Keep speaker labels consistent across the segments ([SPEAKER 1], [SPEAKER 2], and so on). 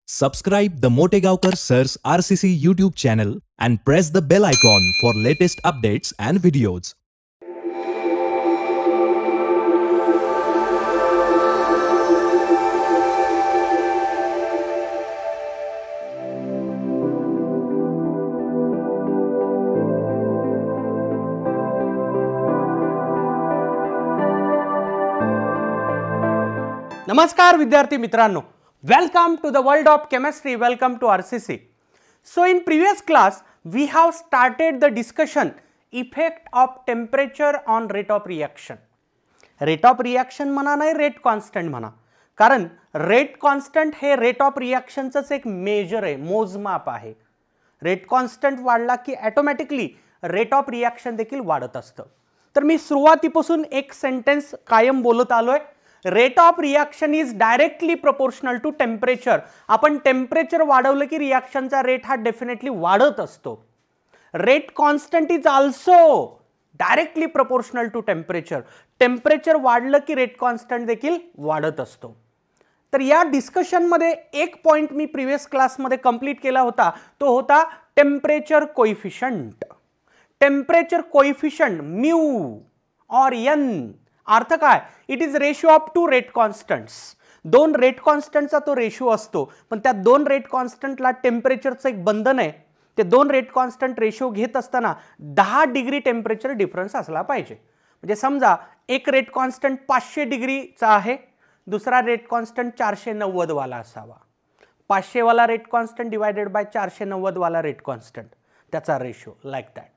[SPEAKER 1] Subscribe the Motegaonkar Sir's RCC YouTube channel and press the bell icon for latest updates and videos.
[SPEAKER 2] नमस्कार विद्यार्थी मित्रांनो, welcome to the world of chemistry, welcome to RCC. So in previous class we have started the discussion effect of temperature on rate of reaction. Rate of reaction म्हणा नाही rate constant म्हणा, कारण rate constant हे rate of reaction चंच एक major आहे, मोजमाप आहे. rate constant वाढला की ऑटोमॅटिकली rate of reaction देखील वाढत असतं. तर मी सुरुवातीपासून एक सेंटेन्स कायम बोलत आलोय, rate of reaction is directly proportional to temperature. आपण टेम्परेचर वाढवलं की रिएक्शनचा रेट हा डेफिनेटली वाढत असतो. Rate constant is also directly proportional to temperature. Temperature वाढलं की रेट कॉन्स्टंट देखील वाढत असतो. तर या डिस्कशनमध्ये एक पॉइंट मी प्रीवियस क्लासमध्ये कंप्लीट केला होता, तो होता temperature coefficient. Temperature coefficient mu और एन अर्थ काय? It is ratio of two rate constants. दोन रेट कॉन्स्टंटचा तो रेशियो असतो, पण त्या दोन रेट कॉन्स्टंटला टेम्परेचरचं एक बंधन आहे. ते दोन रेट कॉन्स्टंट रेशियो घेत असताना 10 डिग्री टेम्परेचर डिफरन्स असला पाहिजे. म्हणजे समजा एक रेट कॉन्स्टंट 500 डिग्रीचा आहे, दुसरा रेट कॉन्स्टंट 490 वाला असावा. 500 वाला रेट कॉन्स्टंट डिवायडेड बाय 490 वाला रेट कॉन्स्टंट, त्याचा रेशियो लाईक दॅट.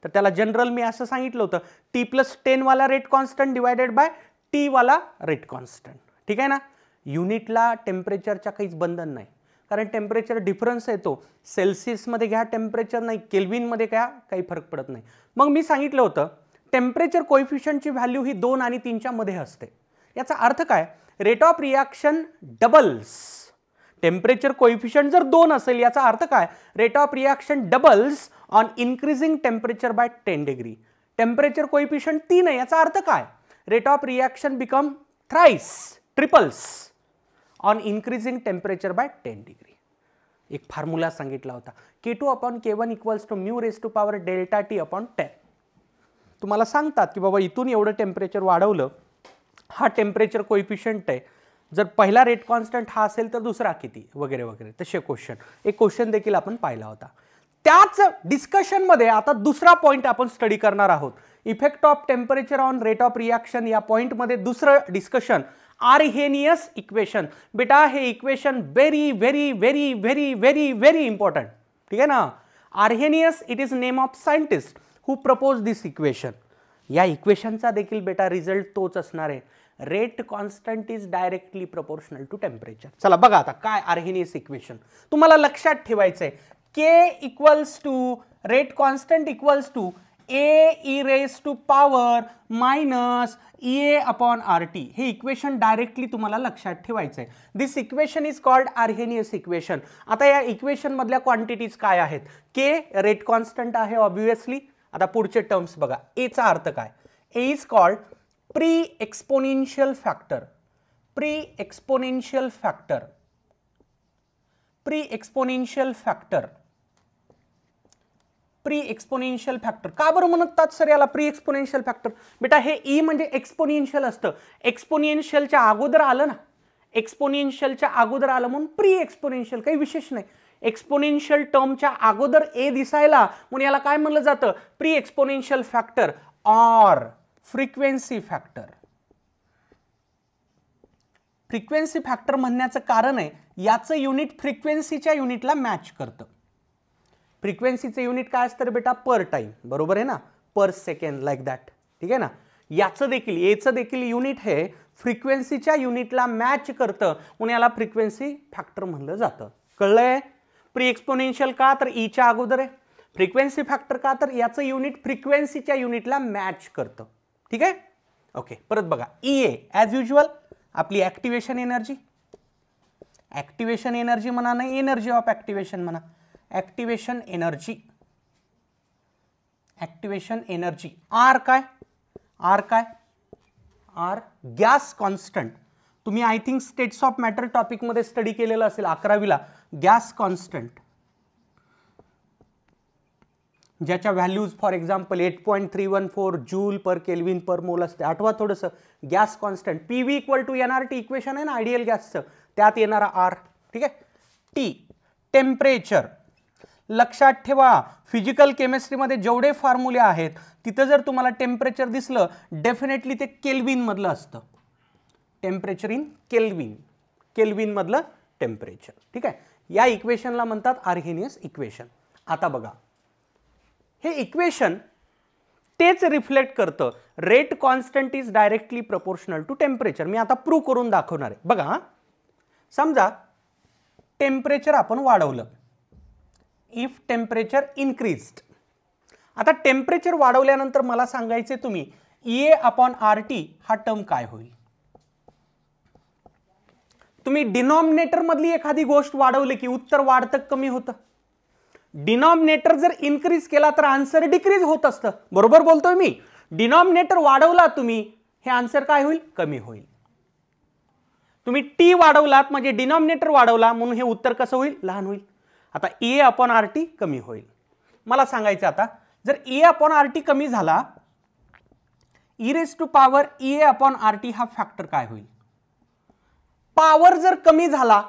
[SPEAKER 2] तर त्याला जनरल मी असं सांगितलं होतं, T+10 वाला rate constant divided by T वाला रेट कॉन्स्टंट. ठीक आहे ना. युनिटला टेम्परेचरच्या काहीच बंधन नाही, कारण टेम्परेचर डिफरन्स येतो. सेल्सियसमध्ये घ्या टेम्परेचर, नाही केल्विनमध्ये घ्या, काही फरक पडत नाही. मग मी सांगितलं होतं टेम्परेचर कोएफिशिएंटची व्हॅल्यू ही 2 आणि 3च्या मध्ये असते. याचा अर्थ काय? Rate of reaction doubles. Temperature coefficient जर 2 असेल, याचा अर्थ काय? Rate of reaction doubles on increasing temperature by 10 degree. Temperature coefficient 3 आहे, याचा अर्थ काय? Rate of reaction become thrice triples on increasing temperature by 10 degree. एक फॉर्म्युला सांगितला होता, K2/K1 equals to mu raise to power delta T upon 10. तुम्हाला सांगतात की बाबा इथून एवढं टेम्परेचर वाढवलं, हा टेम्परेचर कोएफिशिएंट आहे, जर पहिला रेट कॉन्स्टंट हा असेल तर दुसरा किती, वगैरे वगैरे. तसे क्वेश्चन, एक क्वेश्चन देखील आपण पाहिला होता. त्याच डिस्कशन मध्ये आता दुसरा पॉइंट आपण स्टडी करणार आहोत, effect of temperature on rate of reaction. या पॉइंट मध्ये दुसरं डिस्कशन आर्हेनियस इक्वेशन. बेटा हे equation very very very very very very important. ठीक आहे ना. Arrhenius it is name of scientist who propose this equation. या इक्वेशनचा देखील बेटा रिझल्ट तोच असणार आहे, rate constant is directly proportional to temperature. चला बघा आता काय आर्हेनियस इक्वेशन तुम्हाला लक्षात ठेवायचंय. K equals to rate constant equals to A e raise to power minus EA upon RT. हे इक्वेशन डायरेक्टली तुम्हाला लक्षात ठेवायचंय. This equation is called Arrhenius equation. आता या इक्वेशन मधल्या क्वांटिटीज काय आहेत? K रेट कॉन्स्टंट आहे ऑब्वियसली. आता पुढचे टर्म्स बघा. A चा अर्थ काय? A is called pre exponential factor. Pre exponential factor. Pre exponential factor. Pre exponential factor का बरं म्हणतात सर याला प्री एक्सपोनेन्शियल फॅक्टर? बेटा हे ई म्हणजे एक्सपोनेन्शियल असतं. एक्सपोनेन्शियलच्या अगोदर आलं ना, एक्सपोनेन्शियलच्या अगोदर आलं म्हणून प्री एक्सपोनेन्शियल, काही विशेष नाही. एक्सपोनेन्शियल टर्मच्या अगोदर ए दिसायला म्हणून याला काय म्हणलं जातं? Pre exponential factor or frequency factor. Frequency factor म्हणण्याचं कारण आहे, याचं युनिट फ्रिक्वेन्सीच्या युनिटला मॅच करतं. फ्रिक्वेन्सीचं युनिट काय असतं बेटा? पर टाइम, बरोबर आहे ना, पर सेकंड लाईक दॅट. ठीक आहे ना. याचं देखील, एचं देखील युनिट हे फ्रिक्वेन्सीच्या युनिटला मॅच करतं म्हणून याला फ्रिक्वेन्सी फॅक्टर म्हणलं जातं. कळलंय? प्री एक्सपोनेन्शियल का तर ईच्या अगोदर आहे, फ्रिक्वेन्सी फॅक्टर का तर याचं युनिट फ्रिक्वेन्सीच्या युनिटला मॅच करतं. ठीक आहे. ओके, परत बघा. EA ॲज युजल आपली ॲक्टिवेशन एनर्जी. ॲक्टिवेशन एनर्जी म्हणा, नाही एनर्जी ऑफ ॲक्टिवेशन म्हणा. Activation energy. Activation energy. R काय? आर काय? R gas constant. तुम्ही I think states of matter टॉपिकमध्ये स्टडी केलेलं असेल 11वीला. गॅस कॉन्स्टंट, ज्याच्या values for example 8.314 joule per kelvin per mole असते. आठवा थोडंसं, gas constant PV equal to NRT equation आहे ना आयडियल गॅसचं, त्यात येणारा R. ठीक आहे. T temperature. लक्षात ठेवा फिजिकल केमिस्ट्रीमध्ये जेवढे फॉर्म्युले आहेत तिथं जर तुम्हाला टेम्परेचर दिसलं डेफिनेटली ते केल्विन मधलं असतं. टेम्परेचर इन केल्विन, केल्विन मधलं टेम्परेचर. ठीक आहे. या इक्वेशनला म्हणतात आर्हेनियस इक्वेशन. आता बघा हे इक्वेशन तेच रिफ्लेक्ट करतं. Rate constant is directly proportional to temperature. मी आता प्रूव्ह करून दाखवणार आहे. बघा समजा टेम्परेचर आपण वाढवलं, इफ टेम्परेचर इन्क्रीज्ड. आता टेम्परेचर वाढवल्यानंतर मला सांगायचे तुम्ही EA/RT हा टर्म काय होईल. तुम्ही डिनॉमिनेटर मधली एखादी गोष्ट वाढवली की उत्तर वाढतं कमी होतं. डिनॉमिनेटर जर इन्क्रीज केला तर आन्सर डिक्रीज होत असतं. बरोबर बोलतोय मी. डिनॉमिनेटर वाढवला तुम्ही, हे आन्सर काय होईल, कमी होईल. तुम्ही T वाढवलात म्हणजे डिनॉमिनेटर वाढवला म्हणून हे उत्तर कसं होईल, लहान होईल. आता EA/RT कमी होईल. मला सांगायचं आता जर EA/RT कमी झाला, e⁻EA/RT हा फॅक्टर काय होईल. पावर जर कमी झाला,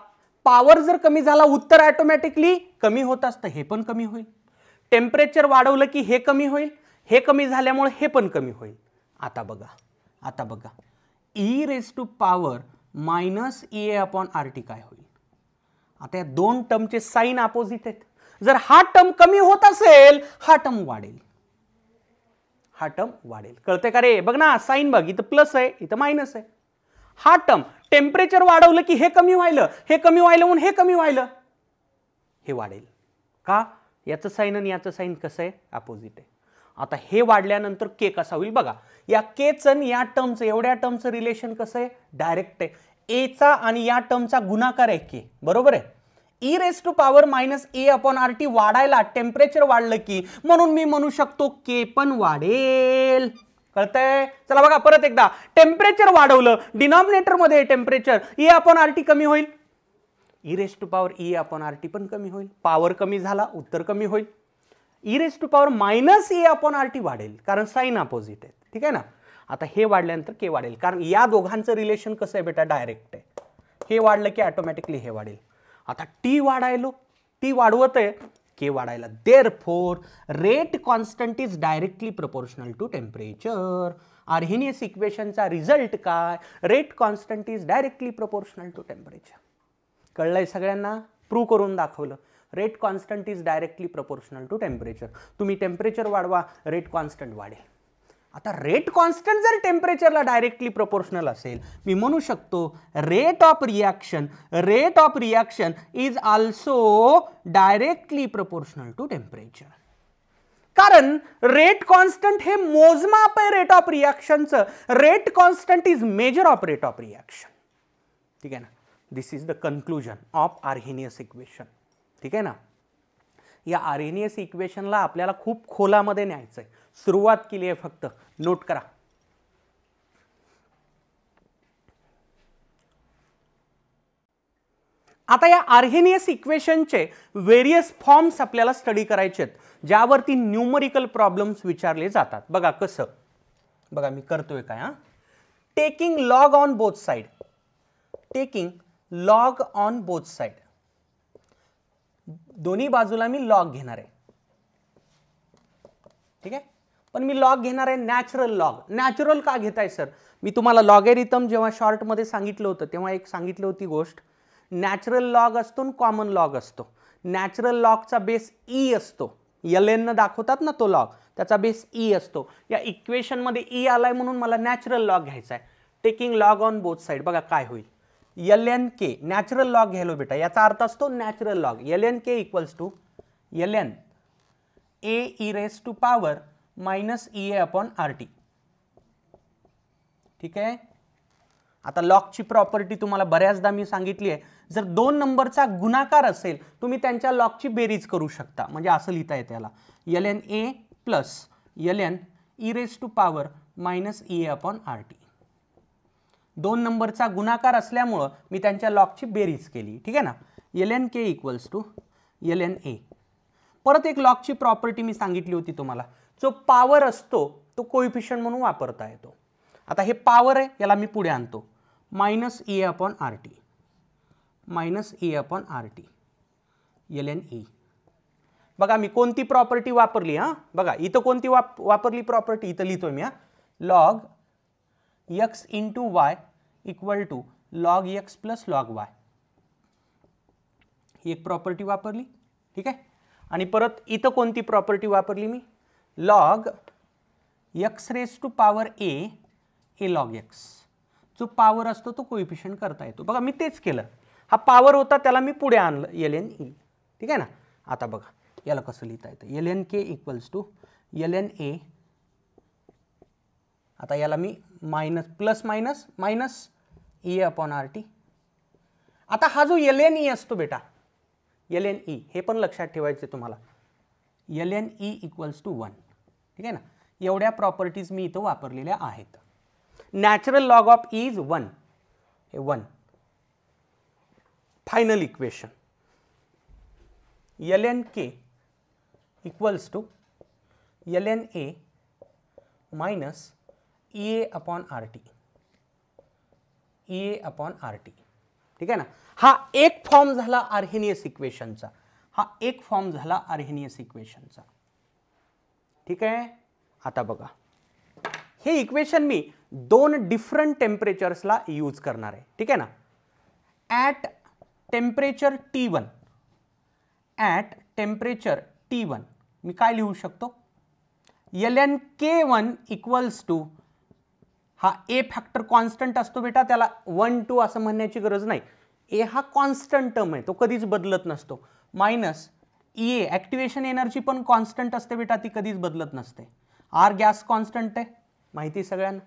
[SPEAKER 2] पावर जर कमी झाला उत्तर ऑटोमॅटिकली कमी होत असतं, हे पण कमी होईल. टेम्परेचर वाढवलं की हे कमी होईल, हे कमी झाल्यामुळे हे पण कमी होईल. आता बघा, आता बघा e⁻EA/RT काय होईल. आता या दोन टर्मचे साइन अपोजिट आहेत. जर हा टर्म कमी होत असेल हा टर्म वाढेल, हा टर्म वाढेल. कळते का रे. बघ ना साइन बघ, इथं प्लस आहे इथं मायनस आहे. हा टर्म टेम्परेचर वाढवलं की हे कमी व्हायलं, हे कमी व्हायलं म्हणून हे कमी व्हायलं, हे वाढेल. का, याचं साइन आणि याचं साइन कसं आहे, अपोजिट आहे. आता हे वाढल्यानंतर के कसा होईल बघा. या केचं या टर्मचं, एवढ्या टर्मचं रिलेशन कसं आहे, डायरेक्ट आहे. एचा आणि या टर्मचा गुणाकार आहे के, बरोबर आहे. e⁻A/RT वाढायला टेम्परेचर वाढलं की, म्हणून मी म्हणू शकतो के पण वाढेल. कळतंय. चला बघा परत एकदा, टेम्परेचर वाढवलं डिनॉमिनेटर मध्ये टेम्परेचर, E/RT कमी होईल, e⁻A/RT पण कमी होईल. पॉवर कमी झाला उत्तर कमी होईल. e⁻A/RT वाढेल कारण साइन अपोजिट आहे. ठीक आहे ना. आता हे वाढल्यानंतर के वाढेल कारण या दोघांचं रिलेशन कसं आहे बेटा, डायरेक्ट आहे. हे वाढलं की ऑटोमॅटिकली हे वाढेल. आता टी वाढायलो, टी वाढवत आहे, के वाढायला. Therefore rate constant is directly proportional to temperature. Arrhenius इक्वेशनचा रिझल्ट काय, rate constant is directly proportional to temperature. कळलंय सगळ्यांना. प्रूव्ह करून दाखवलं. Rate constant is directly proportional to temperature. तुम्ही टेम्परेचर वाढवा, रेट कॉन्स्टंट वाढेल. आता रेट कॉन्स्टंट जर टेम्परेचरला डायरेक्टली प्रोपोर्शनल असेल, मी म्हणू शकतो rate of reaction is also directly proportional to temperature. कारण रेट कॉन्स्टंट हे मोजमाप आहे रेट ऑफ रिएक्शनचं. Rate constant is measure of rate of reaction. ठीक आहे ना. This is the conclusion of Arrhenius equation. ठीक आहे ना. या आर्हेनियस इक्वेशनला आपल्याला खूप खोलामध्ये न्यायचंय. सुरुवात केली आहे फक्त, नोट करा. आता या आर्हेनियस इक्वेशनचे वेरियस फॉर्म्स आपल्याला स्टडी करायचे आहेत, ज्यावरती न्यूमरिकल प्रॉब्लेम्स विचारले जातात. बघा कसं, बघा मी करतोय काय. Taking log on both side, taking log on both side, दोन्ही बाजूला मी लॉग घेणार आहे. ठीक आहे. पण मी लॉग घेणार आहे नॅचरल लॉग. नॅचरल का घेताय सर, मी तुम्हाला लॉगॅरिथम जेव्हा शॉर्ट मध्ये सांगितलं होतं तेव्हा एक सांगितलं होती गोष्ट. नॅचरल लॉग असतो आणि कॉमन लॉग असतो. नॅचरल लॉगचा बेस ई असतो, LN न दाखवतात ना तो लॉग, त्याचा बेस ई असतो. या इक्वेशन मध्ये ई आलाय म्हणून मला नॅचरल लॉग घ्यायचा आहे. Taking log on both side, बघा काय होईल. LNK नॅचरल लॉग घ्यायलो बेटा, याचा अर्थ असतो natural log. LNK equals to LN A⁻⁻EA/RT. ठीक आहे. आता लॉगची प्रॉपर्टी तुम्हाला बऱ्याचदा मी सांगितली आहे. जर दोन नंबरचा गुणाकार असेल तुम्ही त्यांच्या लॉगची बेरीज करू शकता. म्हणजे असं लिहिता येते याला, LNA प्लस LN e⁻⁻EA/RT. दोन नंबरचा गुणाकार असल्यामुळं मी त्यांच्या लॉगची बेरीज केली. ठीक आहे ना. L N K equals to L N A. परत एक लॉगची प्रॉपर्टी मी सांगितली होती तुम्हाला, जो पॉवर असतो तो कोइफिशियंट म्हणून वापरता येतो. आता हे पॉवर आहे, याला मी पुढे आणतो, minus A upon R T, minus A upon R T L N E. बघा मी कोणती प्रॉपर्टी वापरली, हां बघा इथं कोणती वापरली प्रॉपर्टी, इथं लिहितोय मी, log x into y equal to log x plus log y. ही एक प्रॉपर्टी वापरली, ठीक आहे. आणि परत इथं कोणती प्रॉपर्टी वापरली मी, log x raise to power A log x. जो पॉवर असतो तो कोइफिशियंट करता येतो. बघा मी तेच केलं, हा पॉवर होता त्याला मी पुढे आणलं एल एन ई, ठीक आहे ना. आता बघा याला कसं लिहिता येतं, L N K equals to L N A. आता याला मी minus plus minus minus A upon R T. आता हा जो एल एन ई असतो बेटा, एल एन ई हे पण लक्षात ठेवायचे तुम्हाला, L N E equals to 1, ठीक आहे ना. एवढ्या प्रॉपर्टीज मी इथं वापरलेल्या आहेत. Natural log of E is 1, हे 1. Final equation L N K equals to L N A minus A upon R T, A upon R T, ठीक आहे ना. हा एक फॉर्म झाला आर्हेनियस इक्वेशनचा, हा एक फॉर्म झाला आर्हेनियस इक्वेशनचा, ठीक आहे. आता बघा हे इक्वेशन मी 2 डिफरंट टेम्परेचर्सला यूज करणार आहे, ठीक आहे ना. At temperature T1, at temperature T1 मी काय लिहू शकतो, L N K 1 equals to, हा ए फॅक्टर कॉन्स्टंट असतो बेटा, त्याला 1 2 असं म्हणण्याची गरज नाही. ए हा कॉन्स्टंट टर्म आहे, तो कधीच बदलत नसतो. मायनस ए ॲक्टिवेशन एनर्जी पण कॉन्स्टंट असते बेटा, ती कधीच बदलत नसते. आर गॅस कॉन्स्टंट आहे, माहिती सगळ्यांना.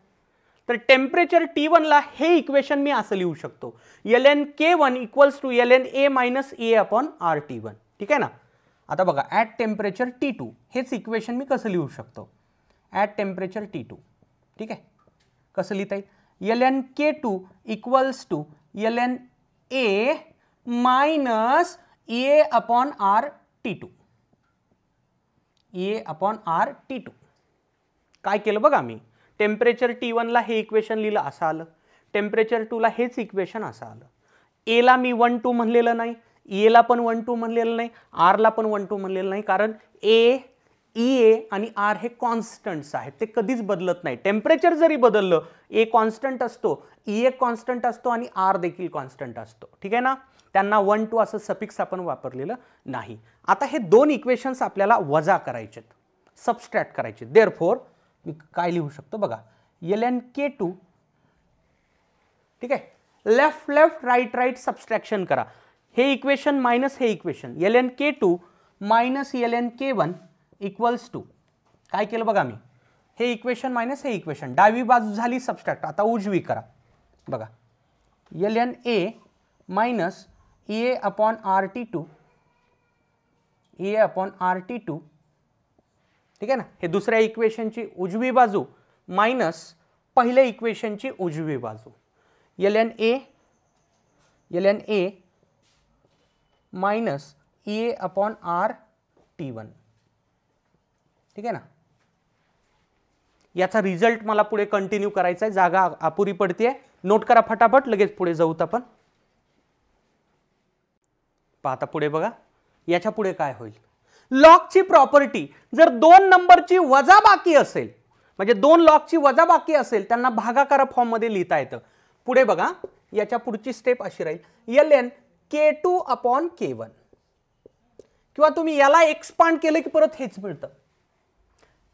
[SPEAKER 2] तर टेम्परेचर T1 ला हे इक्वेशन मी असं लिहू शकतो, L N K 1 equals to L N A minus A upon R T1, ठीक आहे ना. आता बघा ॲट टेम्परेचर T2 हेच इक्वेशन मी कसं लिहू शकतो, ॲट टेम्परेचर T2, ठीक आहे. कसं लिहिता येईल, L N K 2 equals to L N A minus A upon R T2, A upon R T2. काय केलं बघा मी, टेम्परेचर T1 ला हे इक्वेशन लिहिलं असं आलं, टेम्परेचर 2 ला हेच इक्वेशन असं आलं. ए ला मी 1 2 म्हणलेलं नाही, ए ला पण 1 2 म्हणलेलं नाही, आर ला पण 1 2 म्हणलेलं नाही, कारण ए ई आणि आर हे कॉन्स्टंट्स आहेत, ते कधीच बदलत नाही. टेम्परेचर जरी बदललं, ए कॉन्स्टंट असतो, ई एक कॉन्स्टंट असतो आणि आर देखील कॉन्स्टंट असतो, ठीक आहे ना. त्यांना 1 2 असं सफिक्स आपण वापरलेलं नाही. आता हे 2 इक्वेशन्स आपल्याला वजा करायचे, सबस्ट्रॅक्ट करायचे. देअरफॉर मी काय लिहू शकतो बघा, एल एन के 2, ठीक आहे, left left right right subtraction करा. हे इक्वेशन मायनस हे equation, L N K 2 minus L N K 1 equals to, काय केलं बघा मी, हे इक्वेशन मायनस हे इक्वेशन, डावी बाजू झाली सबस्ट्रॅक्ट. आता उजवी करा बघा, L N A minus A upon R T2, A upon R T2, ठीक आहे ना. हे दुसऱ्या इक्वेशनची उजवी बाजू मायनस पहिल्या इक्वेशनची उजवी बाजू, L N A minus A upon R T1, ठीक आहे ना. याचा रिझल्ट मला पुढे कंटिन्यू करायचा आहे, जागा अपुरी पडते, नोट करा फटाफट, लगेच पुढे जाऊत आपण. पाहता पुढे बघा, याच्या पुढे काय होईल, लॉगची प्रॉपर्टी जर 2 नंबरची वजाबाकी असेल, म्हणजे 2 लॉगची वजाबाकी असेल, त्यांना भागाकार फॉर्म मध्ये लिहिता येतं. पुढे बघा, याच्या पुढची स्टेप अशी राहील, एल एन के 2 अपॉन के 1, किंवा तुम्ही याला एक्सपांड केलं की परत हेच मिळतं,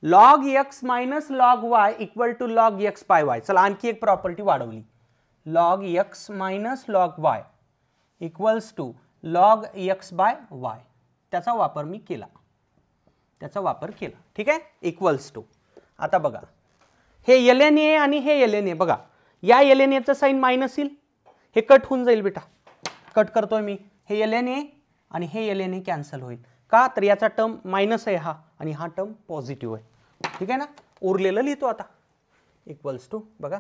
[SPEAKER 2] log X minus log Y equal to log X by Y. चला आणखी एक प्रॉपर्टी वाढवली, log X minus log Y equals to log X by Y. त्याचा वापर मी केला, त्याचा वापर केला, ठीक आहे, इक्वल्स टू. आता बघा हे एल एन ए आणि हे एल एन ए, बघा या एल एन एचं साइन मायनस येईल, हे कट होऊन जाईल बेटा, कट करतोय मी, हे एल एन ए आणि हे एल एन ए कॅन्सल होईल. का तर याचा टर्म मायनस आहे हा, आणि हा टर्म पॉझिटिव्ह आहे, ठीक आहे ना. उरलेलं लिहितो आता, इक्वल्स टू बघा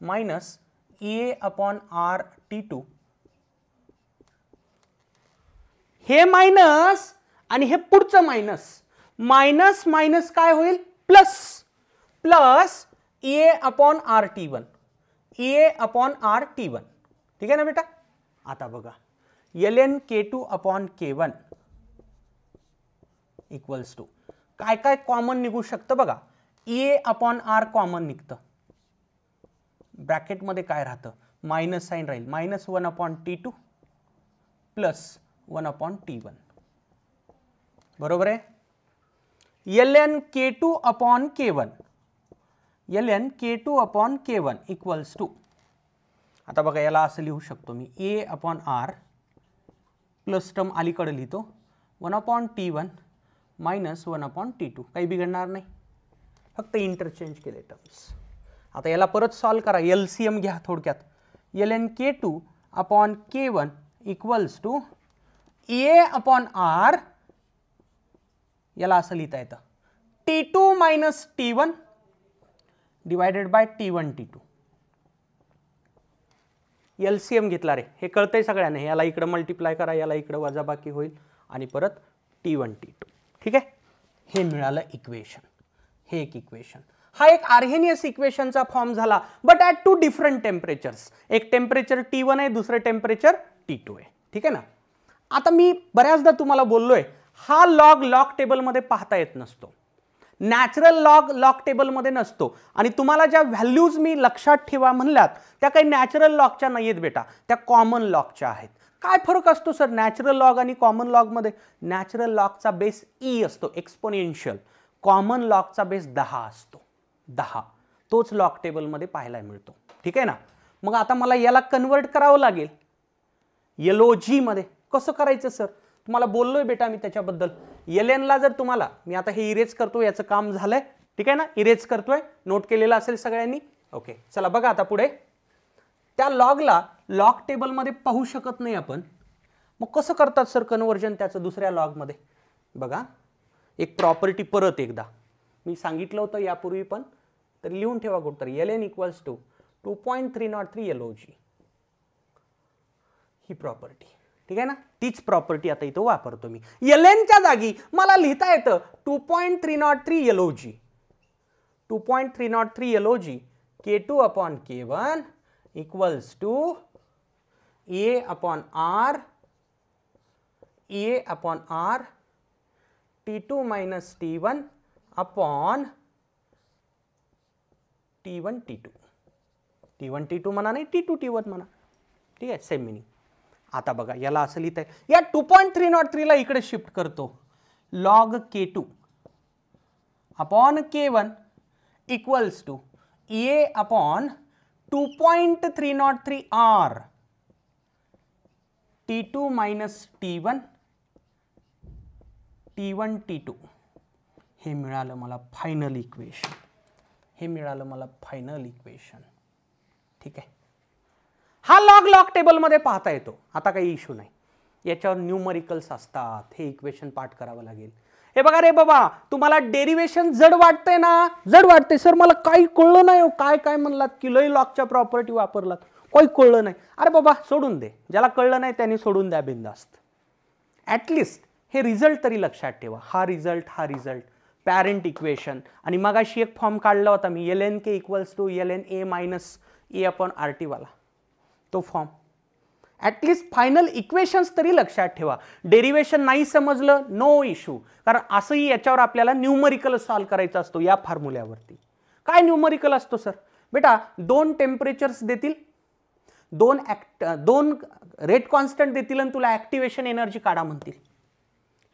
[SPEAKER 2] minus A upon R T2 हे मायनस आणि हे पुढचं मायनस, मायनस मायनस काय होईल plus, plus EA upon RT1, EA upon RT1. ठीक आहे ना बेटा. आता बघा ln K2 upon K1 equals to काय काय कॉमन निघू शकतं बघा. EA अपॉन R कॉमन निघतं, ब्रॅकेटमध्ये काय राहतं मायनस साइन राहील, minus 1 upon T2 plus 1 upon T1. बरोबर आहे. ln K2 upon K1, ln K2 upon K1 equals to, आता बघा याला असं लिहू शकतो मी A upon R plus term अलीकडे लिहितो 1 upon T1 minus 1 upon T2. काही बिघडणार नाही, फक्त इंटरचेंज केले टर्म्स. आता याला परत सॉल्व करा, LCM घ्या थोडक्यात. ln K2 upon K1 equals to EA upon R, याला असं लिहिता येतं T2 minus T1 divided by T1 T2. LCM घेतला रे, हे कळतंय सगळ्यांना. याला इकडे मल्टिप्लाय करा, याला इकडे वजाबाकी होईल आणि परत T1 T2. ठीक आहे, हे मिळालं इक्वेशन. हे एक इक्वेशन, हा एक आर्हेनियस इक्वेशनचा फॉर्म झाला, बट ॲट 2 डिफरंट टेम्परेचर्स. एक टेम्परेचर T1 आहे, दुसरं टेम्परेचर T2 आहे. ठीक आहे ना. आता मी बऱ्याचदा तुम्हाला बोललोय हा लॉग टेबलमध्ये पाहता येत नसतो, नॅचरल लॉग टेबलमध्ये नसतो. आणि तुम्हाला ज्या व्हॅल्यूज मी लक्षात ठेवा म्हणल्यात त्या काही नॅचरल लॉगच्या नाही आहेत बेटा, त्या कॉमन लॉगच्या आहेत. काय फरक असतो सर नॅचरल लॉग आणि कॉमन लॉगमध्ये? नॅचरल लॉगचा बेस E असतो एक्सपोनेन्शियल, कॉमन लॉगचा बेस 10 असतो, 10. तोच लॉग टेबलमध्ये पाहायला मिळतो. ठीक आहे ना. मग आता मला याला कन्वर्ट करावं लागेल LOG मध्ये. कसं करायचं सर? तुम्हाला बोललोय बेटा मी त्याच्याबद्दल. ln ला जर तुम्हाला, मी आता हे इरेज करतो, याचं काम झालंय. ठीक आहे ना, इरेज करतोय, नोट केलेलं असेल सगळ्यांनी. ओके, चला बघा आता पुढे. त्या लॉगला लॉग टेबलमध्ये पाहू शकत नाही आपण, मग कसं करतात सर कन्वर्जन त्याचं दुसऱ्या लॉगमध्ये? बघा एक प्रॉपर्टी परत एकदा मी सांगितलं होतं यापूर्वी पण, तर लिहून ठेवा कुठतरी. ln इक्वल्स टू 2.303 LOG, ही प्रॉपर्टी. ठीक आहे ना, तीच प्रॉपर्टी आता इथं वापरतो मी. lnच्या जागी मला लिहिता येतं 2.303 LOG, 2.303 LOG K2 upon K1 equals to EA upon R, EA upon R T2 minus T1 upon T1 T2. T1 T2 म्हणा नाही, T2 T1 म्हणा. ठीक आहे, सेम मिनिंग. आता बघा याला असं लिहिता आहे, या 2.303 ला इकडे शिफ्ट करतो. Log K2 upon K1 equals to EA upon 2.303 R T2 minus T1 T1 T2. हे मिळालं मला फायनल इक्वेशन, हे मिळालं मला फायनल इक्वेशन. ठीक आहे, हा लॉग टेबलमध्ये पाहता येतो. आता काही इश्यू नाही, याच्यावर न्यूमरिकल्स असतात, हे इक्वेशन पाठ करावं लागेल. हे बघा रे बाबा, तुम्हाला डेरिवेशन जड वाटतंय ना? जड वाटते सर, मला काही कळलं नाही. काय काय म्हणलात की लय लॉगच्या प्रॉपर्टी वापरलात, काही कळलं नाही. अरे बाबा सोडून दे, ज्याला कळलं नाही त्यांनी सोडून द्या बिंदास्त. ॲटलिस्ट हे रिझल्ट तरी लक्षात ठेवा. हा रिझल्ट पॅरेंट इक्वेशन. आणि मगाशी एक फॉर्म काढला होता मी, ln K equals to ln A minus A upon RT वाला, तो फॉर्म. ॲटलिस्ट फायनल इक्वेशन्स तरी लक्षात ठेवा. डेरिवेशन नाही समजलं, नो इश्यू, कारण असंही याच्यावर आपल्याला न्यूमरिकल सॉल्व करायचा असतो या फॉर्म्युल्यावरती. काय न्यूमरिकल असतो सर? बेटा 2 टेम्परेचर्स देतील, 2 रेट कॉन्स्टंट देतील आणि तुला ॲक्टिवेशन एनर्जी काढा म्हणतील,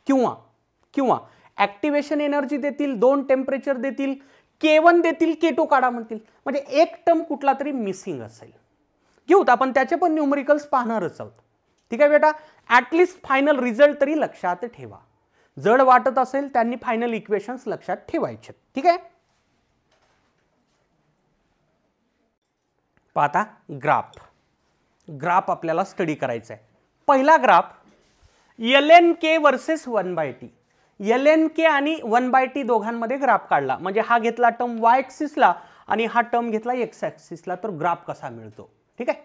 [SPEAKER 2] किंवा ॲक्टिवेशन एनर्जी देतील, 2 टेम्परेचर देतील, K1 देतील, K2 काढा म्हणतील. म्हणजे एक टर्म कुठला तरी मिसिंग असेल. घेऊत आपण त्याचे पण न्यूमरिकल्स पाहणारच आहोत. ठीक आहे बेटा, ॲटलिस्ट फायनल रिझल्ट तरी लक्षात ठेवा. जड वाटत असेल त्यांनी फायनल इक्वेशन्स लक्षात ठेवायचे. ठीक आहे, पाहता ग्राफ आपल्याला स्टडी करायचा आहे. पहिला graph ln K versus 1/t. ln K आणि 1/t दोघांमध्ये ग्राफ काढला, म्हणजे हा घेतला टर्म y ॲक्सिसला आणि हा टर्म घेतला x ॲक्सिसला, तर ग्राफ कसा मिळतो. ठीक आहे,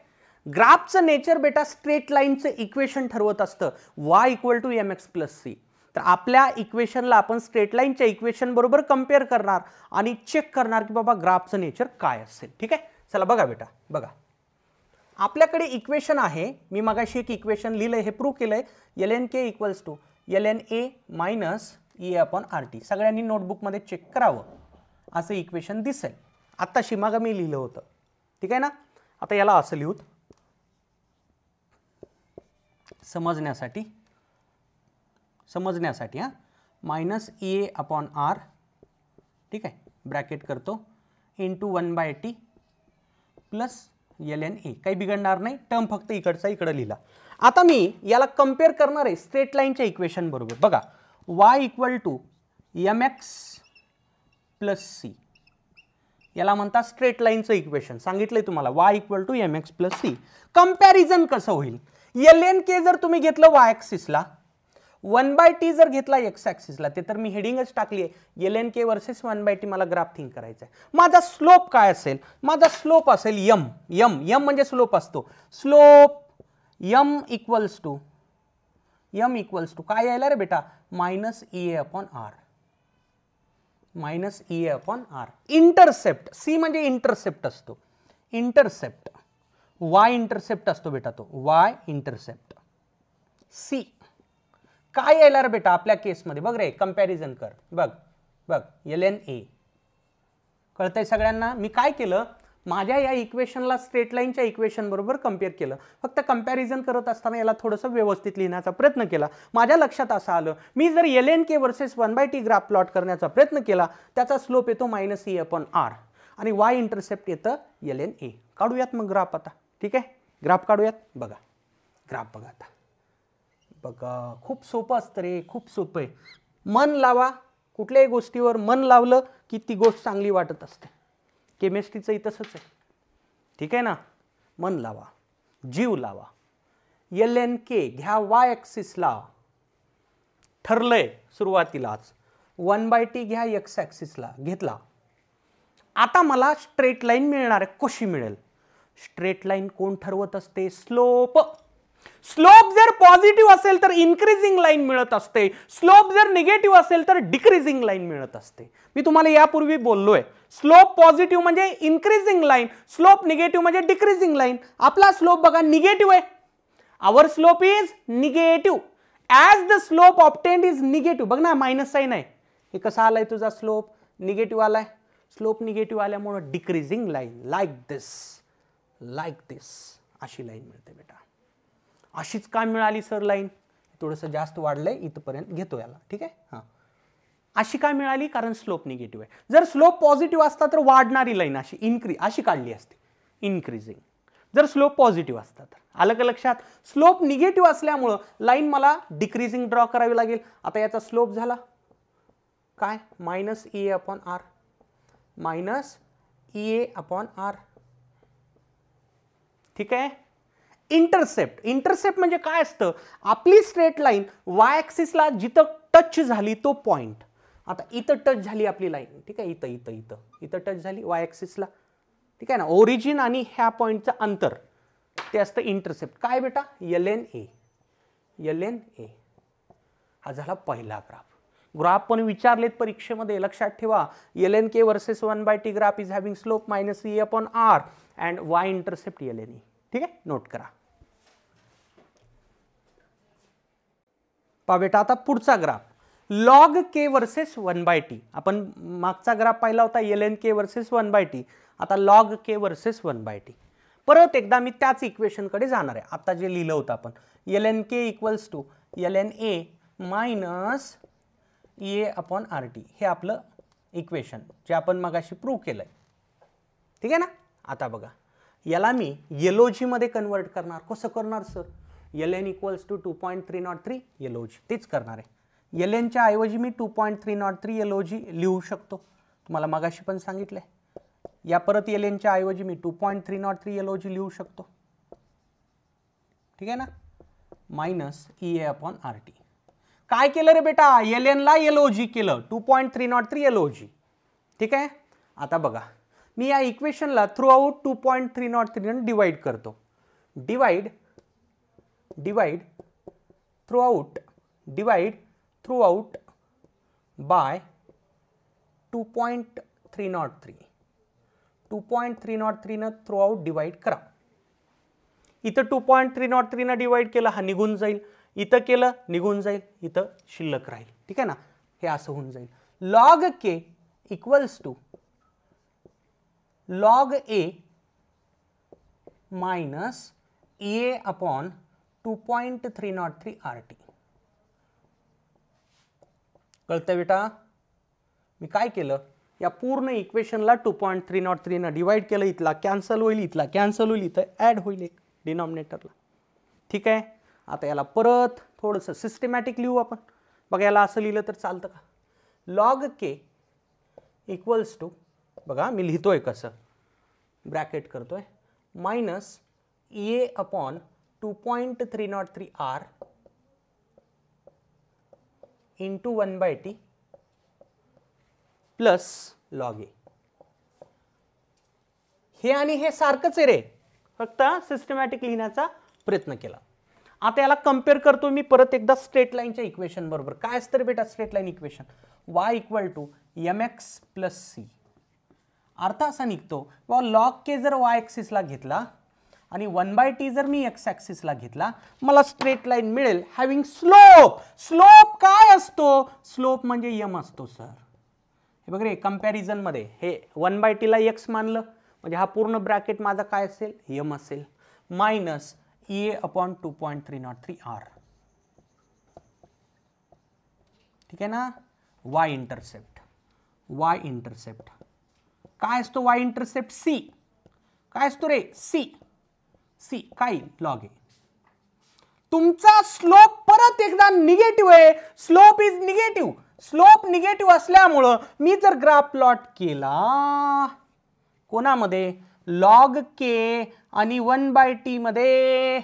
[SPEAKER 2] ग्राफचं नेचर बेटा स्ट्रेट लाईनचं इक्वेशन ठरवत असतं y = mx + c. तर आपल्या इक्वेशनला आपण स्ट्रेट लाईनच्या इक्वेशन बरोबर कंपेअर करणार आणि चेक करणार की बाबा ग्राफचं नेचर काय असेल. ठीक आहे, चला बघा बेटा, बघा आपल्याकडे इक्वेशन आहे. मी मगाशी एक इक्वेशन लिहिलंय, हे प्रूव्ह केलंय. lnk = lna - EA/RT. सगळ्यांनी नोटबुकमध्ये चेक करावं, असं इक्वेशन दिसेल. आत्ताशी मागं मी लिहिलं होतं. ठीक आहे ना. आता याला असं लिहूत समजण्यासाठी हा -EA/R. ठीक आहे, ब्रॅकेट करतो इंटू 1/t प्लस lna. काही बिघडणार नाही, टर्म फक्त इकडचा इकडं लिहिला. आता मी याला कंपेअर करणार आहे स्ट्रेट लाईनच्या इक्वेशन बरोबर. बघा y = mx + c. याला म्हणतात स्ट्रेट लाईनचं इक्वेशन. सांगितलंय तुम्हाला y = mx + c. कंपॅरिझन कसं होईल? lnk जर तुम्ही घेतलं y ॲक्सिसला, 1/t जर घेतला x ॲक्सिसला, ते तर मी हेडिंगच टाकली आहे. lnk वर्सेस 1/t मला ग्राफ थिंक करायचा आहे. माझा स्लोप काय असेल? माझा स्लोप असेल m म्हणजे स्लोप असतो. स्लोप m = काय यायला रे बेटा? -EA/R. इंटरसेप्ट c म्हणजे इंटरसेप्ट असतो. इंटरसेप्ट y इंटरसेप्ट असतो बेटा, तो y इंटरसेप्ट. c काय यायला रे बेटा आपल्या केसमध्ये? बघ रे, कंपॅरिझन कर. बघ lna. कळतंय सगळ्यांना? मी काय केलं, माझ्या या इक्वेशनला स्ट्रेट लाईनच्या इक्वेशन बरोबर कंपेअर केलं. फक्त कंपॅरिझन करत असताना याला थोडंसं व्यवस्थित लिहिण्याचा प्रयत्न केला. माझ्या लक्षात असं आलं, मी जर lnk versus 1/t graph plot करण्याचा प्रयत्न केला, त्याचा स्लोप येतो -EA/R आणि y इंटरसेप्ट येतं lna. काढूयात मग ग्राफ आता. ठीक आहे, ग्राफ काढूयात. बघा ग्राफ बघा आता. बघा खूप सोपं असतं रे, खूप सोपं आहे. मन लावा, कुठल्याही गोष्टीवर मन लावलं की ती गोष्ट चांगली वाटत असते. केमिस्ट्रीचंही तसंच आहे. ठीक आहे ना. मन लावा, जीव लावा. lnk घ्या y ॲक्सिसला, ठरलंय सुरुवातीलाच. 1/t घ्या x ॲक्सिसला, घेतला. आता मला स्ट्रेट लाईन मिळणार आहे. कशी मिळेल? स्ट्रेट लाईन कोण ठरवत असते? स्लोप. स्लोप जर पॉझिटिव्ह असेल तर इन्क्रीजिंग लाईन मिळत असते. स्लोप जर निगेटिव्ह असेल तर डिक्रीजिंग लाईन मिळत असते. मी तुम्हाला यापूर्वी बोललोय, स्लोप पॉझिटिव्ह म्हणजे इन्क्रीजिंग लाईन, स्लोप निगेटिव्ह म्हणजे डिक्रीजिंग लाईन. आपला स्लोप बघा निगेटिव्ह आहे. Our slope is negative. As the slope obtained is negative. बघ ना, मायनस साइन आहे. हे कसा आलाय तुझा स्लोप? निगेटिव्ह आलाय. स्लोप निगेटिव्ह आल्यामुळे डिक्रीजिंग लाईन लाईक दिस अशी लाईन मिळते बेटा. अशीच काय मिळाली सर लाईन? थोडंसं जास्त वाढलंय, इथपर्यंत घेतो याला. ठीक आहे. हां, अशी काय मिळाली? कारण स्लोप निगेटिव्ह आहे. जर स्लोप पॉझिटिव्ह असता तर वाढणारी लाईन अशी काढली असते, इन्क्रीजिंग. जर स्लोप पॉझिटिव्ह असता तर. आलं का लक्षात? स्लोप निगेटिव्ह असल्यामुळं लाईन मला डिक्रीजिंग ड्रॉ करावी लागेल. आता याचा स्लोप झाला काय? -EA/R. -EA/R. ठीक आहे. इंटरसेप्ट म्हणजे काय असतं? आपली स्ट्रेट लाईन y ॲक्सिसला जिथं टच झाली तो पॉइंट. आता इथं टच झाली आपली लाईन. ठीक आहे, इथं टच झाली y ॲक्सिसला. ठीक आहे ना. ओरिजिन आणि ह्या पॉइंटचं अंतर ते असतं इंटरसेप्ट. काय बेटा? lna. हा झाला पहिला ग्राफ पण विचारलेत परीक्षेमध्ये, लक्षात ठेवा. lnk versus 1/t graph is having slope -EA/R and y intercept lna. ठीक आहे, नोट करा. पहा बेटा, आता पुढचा graph log k versus 1/t. आपण मागचा ग्राफ पाहिला होता lnk वर्सेस 1/t. आता log k वर्सेस 1/t. परत एकदा मी त्याच इक्वेशनकडे जाणार आहे. आता जे लिहिलं होतं आपण, lnk = lna - EA/RT. हे आपलं इक्वेशन जे आपण मगाशी प्रूव्ह केलंय. ठीक आहे ना. आता बघा, याला मी LOG मध्ये कन्वर्ट करणार. कसं करणार सर? ln = 2.303 LOG. तेच करणार आहे. ln च्या ऐवजी मी 2.303 LOG लिहू शकतो. तुम्हाला मगाशी पण सांगितलंय. या परत ln च्या ऐवजी मी 2.303 LOG लिहू शकतो. ठीक आहे ना. -EA/RT. काय केलं रे बेटा? ln ला LOG केलं, 2.303 LOG. ठीक आहे. आता बघा, मी या इक्वेशनला थ्रू आउट 2.303 डिवाइड करतो. divide throughout by 2.303 न थ्रूआउट डिवाइड करा. इथं 2.303 न डिवाइड केलं, हा निघून जाईल. इथं केलं निघून जाईल, इथं शिल्लक राहील. ठीक आहे ना, हे असं होऊन जाईल. log k equals to log a minus EA upon 2.303 RT. कळतं बेटा? मी काय केलं, या पूर्ण इक्वेशनला 2.303 न डिवाइड केलं. इथला कॅन्सल होईल, इथला कॅन्सल होईल, इथं ॲड होईल एक डिनॉमिनेटरला. ठीक आहे. आता याला परत थोडंसं सिस्टमॅटिक लिहू आपण. बघा, याला असं लिहिलं तर चालतं का? log k इक्वल्स टू, बघा मी लिहितोय कसं, ब्रॅकेट करतोय, minus EA upon 2.303 R into 1/t plus log a. हे आणि हे सारखंच आहे रे, फक्त सिस्टमॅटिक लिहिण्याचा प्रयत्न केला. आता याला कंपेअर करतो मी परत एकदा स्ट्रेट लाईनच्या इक्वेशन बरोबर. काय असतं रे बेटा straight line equation? y equal to mx plus c. अर्थ असा निघतो बाबा log k जर y ॲक्सिसला घेतला आणि 1/t जर मी x ॲक्सिसला घेतला, मला स्ट्रेट लाईन मिळेल हॅव्हिंग स्लोप. स्लोप काय असतो? स्लोप म्हणजे m असतो सर. हे बघ रे, कंपॅरिझन मध्ये हे 1/t ला x मानलं म्हणजे हा पूर्ण ब्रॅकेट माझा काय असेल? m असेल, मायनस EA अपॉन 2.303 R. ठीक आहे ना. y इंटरसेप्ट काय असतो? y intercept c. काय असतो रे? c काय? log a. तुमचा स्लोप परत एकदा निगेटिव्ह आहे. Slope is negative. Slope negative असल्यामुळं मी जर ग्राफ प्लॉट केला कोणामध्ये? log k आणि 1/t मध्ये,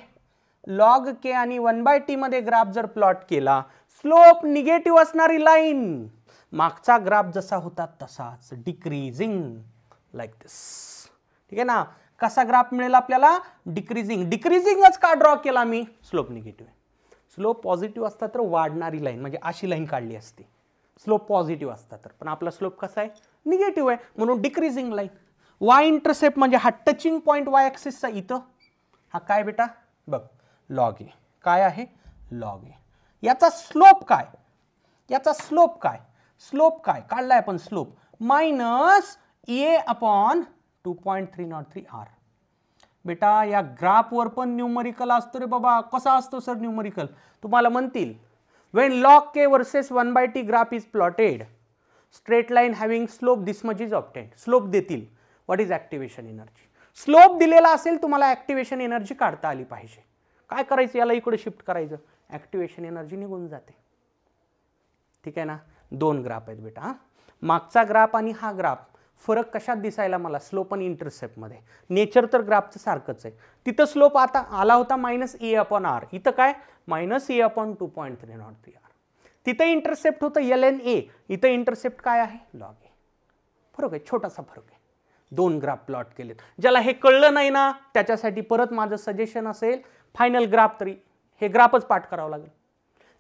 [SPEAKER 2] log k आणि 1/t मध्ये ग्राफ जर प्लॉट केला, स्लोप निगेटिव्ह असणारी लाईन मागचा ग्राफ जसा होता तसाच डिक्रीजिंग लाईक दिस. ठीक आहे ना. कसा ग्राफ मिळेल आपल्याला? डिक्रीजिंगच का ड्रॉ केला मी? स्लोप निगेटिव्ह आहे. स्लोप पॉझिटिव्ह असता तर वाढणारी लाईन म्हणजे अशी लाईन काढली असती. स्लोप पॉझिटिव्ह असता तर, पण आपला स्लोप कसा आहे? निगेटिव्ह आहे, म्हणून डिक्रीजिंग लाईन. y इंटरसेप्ट म्हणजे हा टचिंग पॉइंट y ॲक्सिसचा इथं, हा काय बेटा? बघ log a. काय आहे? log a. याचा स्लोप काय? स्लोप काय काढलाय आपण? Slope minus EA upon 2.303 R. बेटा या ग्राफवर पण न्यूमरिकल असतो रे बाबा. कसा असतो सर न्यूमरिकल? तुम्हाला म्हणतील when log k versus 1/t graph is plotted, straight line having slope this much is obtained. Slope देतील. What is activation energy? Slope दिलेला असेल, तुम्हाला ॲक्टिवेशन एनर्जी काढता आली पाहिजे. काय करायचं? याला इकडे शिफ्ट करायचं, ॲक्टिवेशन एनर्जी निघून जाते. ठीक आहे ना. दोन ग्राफ आहेत बेटा. मागचा ग्राफ आणि हा ग्राफ, फरक कशात दिसायला मला? स्लोप आणि इंटरसेप्टमध्ये. नेचर तर ग्राफचं सारखंच आहे. तिथं स्लोप आता आला होता मायनस EA अपॉन R, इथं काय? Minus EA upon 2.303 R. तिथं इंटरसेप्ट होतं LNA, इथं इंटरसेप्ट काय आहे? log a. फरक आहे, छोटासा फरक आहे. दोन ग्राफ प्लॉट केलेत. ज्याला हे कळलं नाही ना, त्याच्यासाठी परत माझं सजेशन असेल, फायनल ग्राफ तरी हे ग्राफच पाठ करावं लागेल.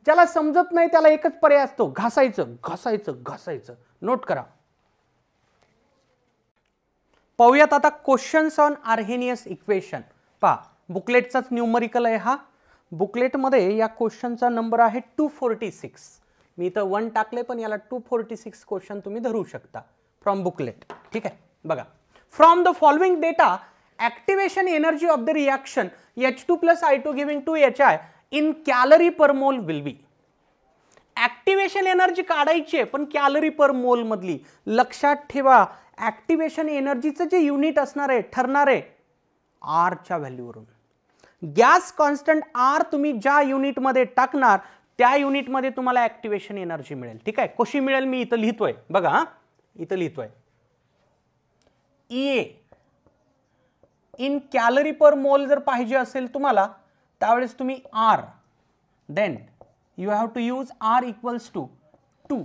[SPEAKER 2] ज्याला समजत नाही त्याला एकच पर्याय असतो, घासायचं. नोट करा. पाहूयात आता क्वेश्चन्स ऑन आर्हेनियस इक्वेशन. पहा, बुकलेटचाच न्यूमरिकल आहे हा. बुकलेटमध्ये या क्वेश्चनचा नंबर आहे 246. मी इथं 1 टाकले, पण याला 246 क्वेश्चन तुम्ही धरू शकता फ्रॉम बुकलेट. ठीक आहे. बघा, from the following data activation energy of the reaction H2 plus I2 giving 2 HI in calorie पर मोल विल बी. ॲक्टिवेशन एनर्जी काढायची आहे, पण कॅलरी पर मोल मधली. लक्षात ठेवा, ॲक्टिवेशन एनर्जीचं जे युनिट असणार आहे, ठरणार आहे R च्या व्हॅल्यूवरून. गॅस कॉन्स्टंट R तुम्ही ज्या युनिटमध्ये टाकणार त्या युनिटमध्ये तुम्हाला ॲक्टिवेशन एनर्जी मिळेल. ठीक आहे. कशी मिळेल मी इथं लिहितोय बघा. इथं लिहितोय EA इन कॅलरी पर मोल जर पाहिजे असेल तुम्हाला, त्यावेळेस तुम्ही R, then you have to use R equals to 2.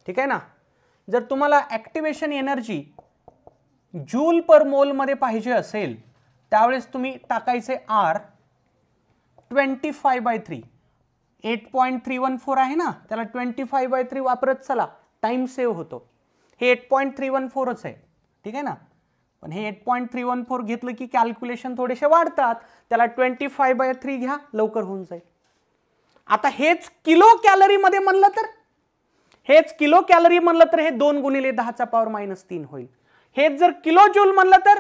[SPEAKER 2] ठीक आहे ना. जर तुम्हाला ॲक्टिवेशन एनर्जी जूल पर मोल मध्ये पाहिजे असेल त्यावेळेस तुम्ही टाकायचे R 25/3 8.314 आहे ना, त्याला 25/3 वापरत चला, टाइम सेव्ह होतो. हे 8.314च आहे, ठीक आहे ना. पण हे 8.314 घेतलं की कॅल्क्युलेशन थोडेसे वाढतात, त्याला 25/3 घ्या, लवकर होऊन जाईल. आता हेच किलो कॅलरी मध्ये म्हणलं तर, हेच किलो कॅलरी म्हणलं तर हे 2 गुणिले 10⁻³ होईल. हेच जर किलो जूल म्हणलं तर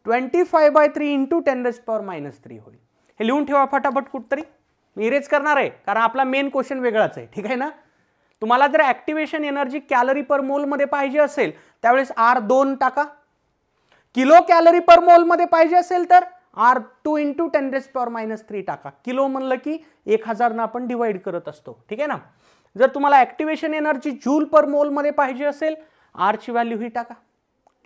[SPEAKER 2] 25/3 × 10⁻³ होईल. हे लिहून ठेवा फटाफट कुठतरी, मी इरेज करणार आहे कारण आपला मेन क्वेश्चन वेगळाच आहे, ठीक आहे ना. तुम्हाला जर ऍक्टिव्हेशन एनर्जी कॅलरी पर मोल मध्ये पाहिजे असेल त्यावेळेस R2 टाका. किलो कॅलरी पर मोल मध्ये पाहिजे असेल तर R2 × 10⁻³ टाका. किलो म्हणलं की 1000 ने आपण डिवाइड करत असतो, ठीक आहे ना. जर तुम्हाला ऍक्टिव्हेशन एनर्जी जूल पर मोल मध्ये पाहिजे असेल R ची व्हॅल्यू ही टाका,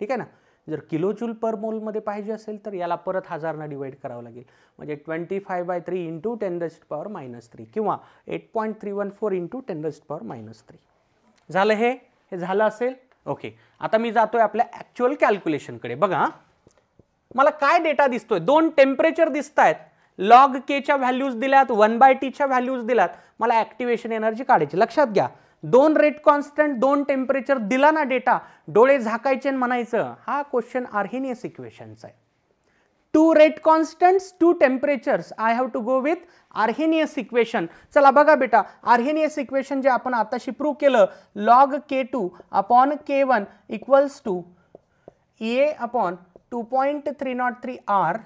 [SPEAKER 2] ठीक आहे ना. जर किलो जूल पर मोल मध्ये पाहिजे असेल तर याला परत 1000 ने डिवाइड करावं लागेल, म्हणजे 25/3 × 10⁻³ किंवा 8.314 × 10⁻³. झालं हे झालं असेल. ओके, आता मी जातोय आपल्या ऍक्च्युअल कॅल्क्युलेशनकडे. बघा मला काय डेटा दिसतोय, 2 टेम्परेचर दिसत आहेत, लॉग के च्या व्हॅल्यूज दिल्यात, 1/t च्या व्हॅल्यूज दिल्यात. मला ऍक्टिव्हेशन एनर्जी काढायची. लक्षात घ्या, 2 रेट कॉन्स्टंट 2 टेम्परेचर दिला ना डेटा, डोळे झाकायचे म्हणायचं. हा क्वेश्चन आर्हेनियस इक्वेशनचा आहे. 2 rate constants 2 temperatures, I have to go with Arrhenius equation. चला बघा बेटा, आर्हेनियस इक्वेशन जे आपण आताशी प्रूव्ह केलं, log K2 upon K1 equals to EA upon 2.303 R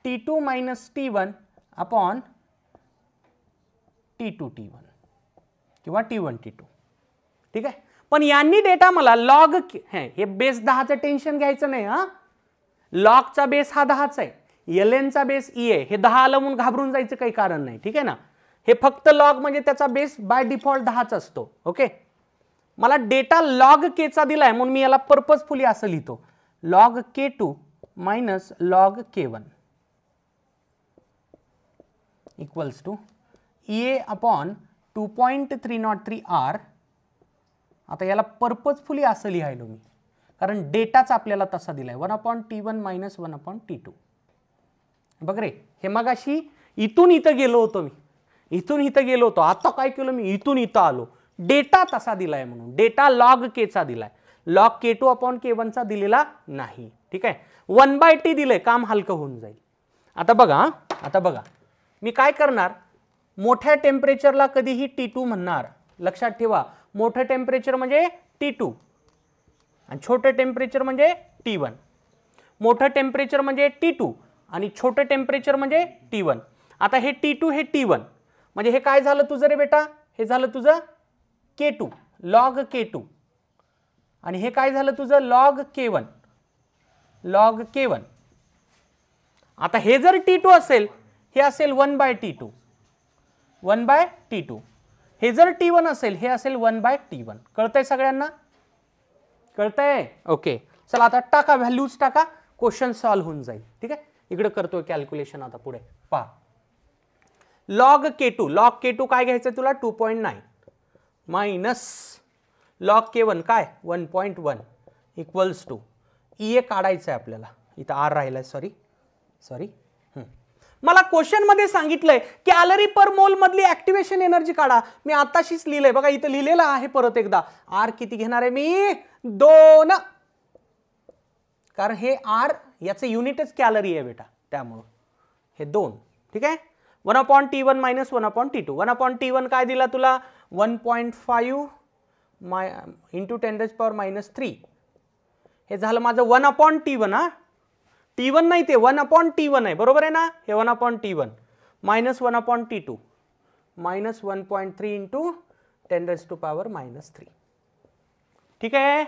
[SPEAKER 2] T2 minus T1 upon T2 T1 किंवा T1 T2, ठीक आहे. पण यांनी डेटा मला लॉग, हे बेस 10चं टेन्शन घ्यायचं नाही हा. लॉगचा बेस हा 10चा आहे, ln चा बेस E आहे. हे 10 आलं म्हणून घाबरून जायचं काही कारण नाही, ठीक आहे ना. हे फक्त लॉग म्हणजे त्याचा बेस बाय डिफॉल्ट 10चा असतो. ओके, मला डेटा लॉग के चा दिलाय म्हणून मी याला पर्पजफुली असं लिहितो, log K2 minus log K1 equals to EA upon 2.303 R. आता याला पर्पजफुली असं लिहायलो मी कारण डेटाच आपल्याला तसा दिलाय, 1/T1 minus 1/T2. बघ रे, हे मगाशी इथून इथं गेलो होतो मी, इथून इथं गेलो होतो, आता काय केलं मी, इथून इथं आलो. डेटा तसा दिलाय म्हणून, डेटा लॉग के चा दिलाय, लॉग K2 upon K1 चा दिलेला नाही, ठीक आहे. 1/T दिलंय, काम हलकं होऊन जाईल. आता बघा मी काय करणार, मोठ्या टेम्परेचरला कधीही T2 म्हणणार. लक्षात ठेवा, मोठं टेम्परेचर म्हणजे T2 आणि छोटं टेम्परेचर म्हणजे T1. मोठं टेम्परेचर म्हणजे T2 आणि छोटं टेम्परेचर म्हणजे T1. आता हे T2 हे T1 म्हणजे हे काय झालं तुझं रे बेटा, हे झालं तुझं K2 log K2 आणि हे काय झालं तुझं log K1. आता हे जर T2 असेल, हे असेल 1/T2. हे जर T1 असेल, हे असेल 1/T1. कळतंय सगळ्यांना, कळतंय. ओके, चला आता टाका व्हॅल्यूज टाका, क्वेश्चन सॉल्व्ह होऊन जाईल, ठीक आहे. इकडे करतोय कॅल्क्युलेशन. आता पुढे पहा, log K2 काय घ्यायचं तुला, 2.9 मायनस log K1 काय 1.1 इक्वल्स टू EA काढायचं आहे आपल्याला. इथं R राहिलाय, सॉरी. मला क्वेश्चन मध्ये सांगितलंय कॅलरी पर मोल मधली ऍक्टिव्हेशन एनर्जी काढा. मी आताशीच लिहिलंय बघा, इथं लिहिलेलं आहे परत एकदा. R किती घेणार आहे मी, 2, कारण हे R याचं युनिटच कॅलरी आहे बेटा, त्यामुळं हे 2, ठीक आहे. 1/T1 minus 1/T2. 1/T1 काय दिला तुला, 1.5 × 10⁻³ हे झालं माझं 1/T1. हा T1 नाही, ते 1/T1 आहे, बरोबर आहे ना. हे 1/T1 minus 1/T2 minus 1.3 × 10⁻³ ठीक आहे.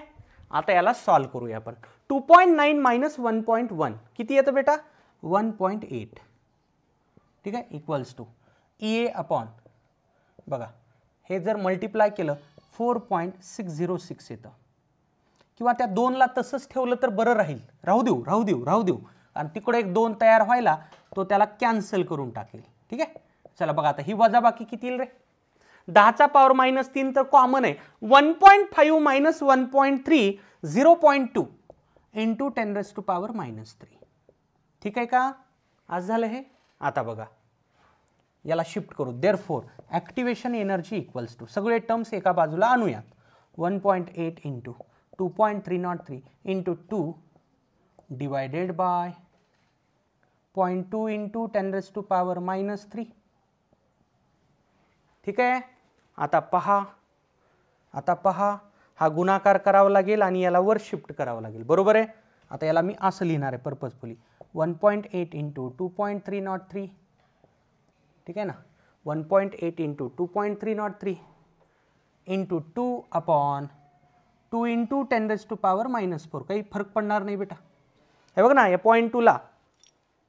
[SPEAKER 2] आता याला सॉल्व्ह करूया आपण. 2.9 minus 1.1 किती येतं बेटा, 1.8, ठीक आहे, इक्वल्स टू EA अपॉन, बघा हे जर मल्टिप्लाय केलं 4.606 येतं. किंवा त्या 2ला तसंच ठेवलं तर बरं राहील, राहू देऊ आणि तिकडे एक 2 तयार व्हायला तो त्याला कॅन्सल करून टाकेल, ठीक आहे. चला बघा आता ही वजाबाकी किती येईल रे, 10⁻³ तर कॉमन आहे. 1.5 minus 1.3 0.2 इंटू 10⁻⁻3. ठीक आहे का? आज झालं हे. आता बघा याला शिफ्ट करू. Therefore activation energy equals to, सगळे टर्म्स एका बाजूला आणूयात. 1.8 into 2.303 into 2 divided by 0.2 into 10⁻⁻3. ठीक आहे. आता पहा हा गुणाकार करावा लागेल आणि याला वर शिफ्ट करावं लागेल. बरोबर आहे. आता याला मी असं लिहिणार आहे पर्पजफुली. 1.8 इंटू 2.303. ठीक आहे ना. 1.8 इंटू 2.303 इंटू 2/2 इंटू 10⁻⁻4. काही फरक पडणार नाही बेटा. हे बघ ना, या 0.2ला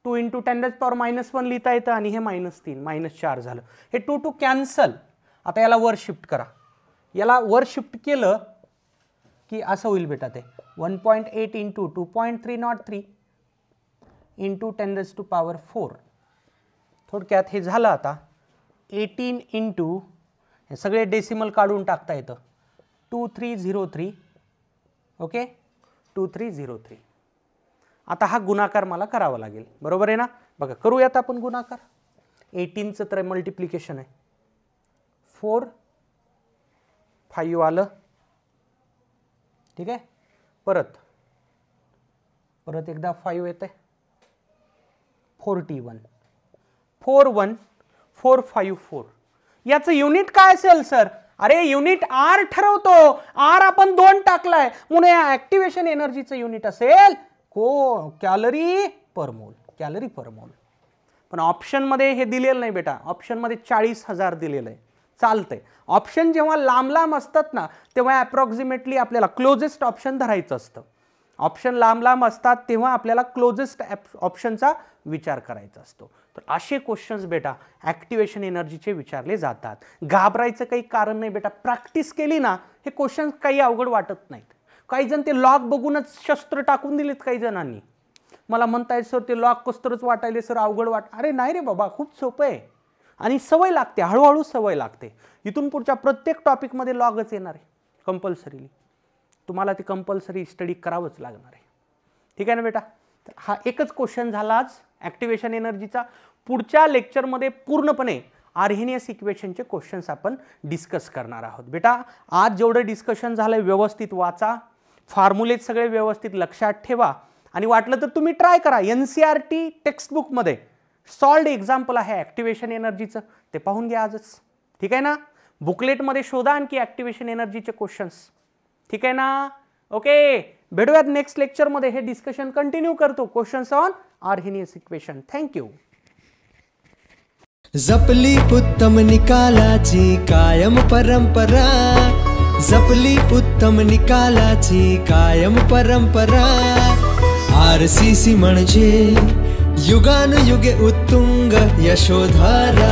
[SPEAKER 2] 2 इंटू 10⁻⁻1 लिहिता येतं आणि हे -3 -4 झालं. हे 2 कॅन्सल. आता याला वर शिफ्ट करा. याला वर शिफ्ट केलं की असं होईल बेटा. ते 1.8 इंटू 2.303 इंटू 10⁻⁴. थोडक्यात हे झालं. आता 18 इंटू, हे सगळे डेसिमल काढून टाकता येतं, 2303. ओके, 2303. आता हा गुणाकार मला करावा लागेल. बरोबर आहे ना. बघा करूयात आपण गुणाकार. 18चं तर मल्टिप्लिकेशन आहे. 4 5 आलं. ठीक आहे. परत एकदा 5 येते. 41 41454. याचं युनिट काय असेल सर? अरे युनिट आर ठरवतो. आर आपण 2 टाकलाय म्हणून या ऍक्टिव्हेशन एनर्जीचं युनिट असेल कॅलरी पर मोल. कॅलरी पर मोल. पण ऑप्शन मध्ये हे दिलेलं नाही बेटा. ऑप्शन मध्ये 40,000 दिलेलं आहे. चालतंय. ऑप्शन जेव्हा लांब लांब असतात ना तेव्हा अप्रॉक्सिमेटली आपल्याला क्लोजेस्ट ऑप्शन धरायचं असतं. ऑप्शन लांब लांब असतात तेव्हा आपल्याला क्लोजेस्ट ऑप्शनचा विचार करायचा असतो. तर असे क्वेश्चन्स बेटा ॲक्टिव्हेशन एनर्जीचे विचारले जातात. घाबरायचं काही कारण नाही बेटा. प्रॅक्टिस केली ना हे क्वेश्चन्स काही अवघड वाटत नाहीत. काही जण ते लॉग बघूनच शस्त्र टाकून दिलेत. काही जणांनी मला म्हणतायत सर ते लॉग कस्तरच वाटायले सर, अवघड अरे नाही रे बाबा, खूप सोपं आहे आणि सवय लागते. हळूहळू सवय लागते. इथून पुढच्या प्रत्येक टॉपिकमध्ये लॉगच येणार आहे कंपल्सरीली. तुम्हाला ते कंपल्सरी स्टडी करावंच लागणार आहे. ठीक आहे ना बेटा. तर हा एकच क्वेश्चन झाला आज ॲक्टिव्हेशन एनर्जीचा. पुढच्या लेक्चरमध्ये पूर्णपणे आर्हेनियस इक्वेशनचे क्वेश्चन्स आपण डिस्कस करणार आहोत. बेटा आज जेवढं डिस्कशन झालंय व्यवस्थित वाचा. फॉर्म्युलेज सगळे व्यवस्थित लक्षात ठेवा आणि वाटलं तर तुम्ही ट्राय करा. NCERT टेक्स्टबुकमध्ये सॉल्व्ड एक्झाम्पल आहे ॲक्टिव्हेशन एनर्जीचं, ते पाहून घ्या आजच. ठीक आहे ना. बुकलेटमध्ये शोधा आणखी ॲक्टिव्हेशन एनर्जीचे क्वेश्चन्स. ठीक आहे ना. ओके, भेटूयात नेक्स्ट लेक्चरमध्ये. हे डिस्कशन कंटिन्यू करतो. Questions on Arrhenius equation. Thank you.
[SPEAKER 3] जपली उत्तम निकालाची कायम परंपरा. जपली उत्तम निकालाची कायम परंपरा. RCC म्हणजे युगानुयुगे उत्तुंग यशोधारा.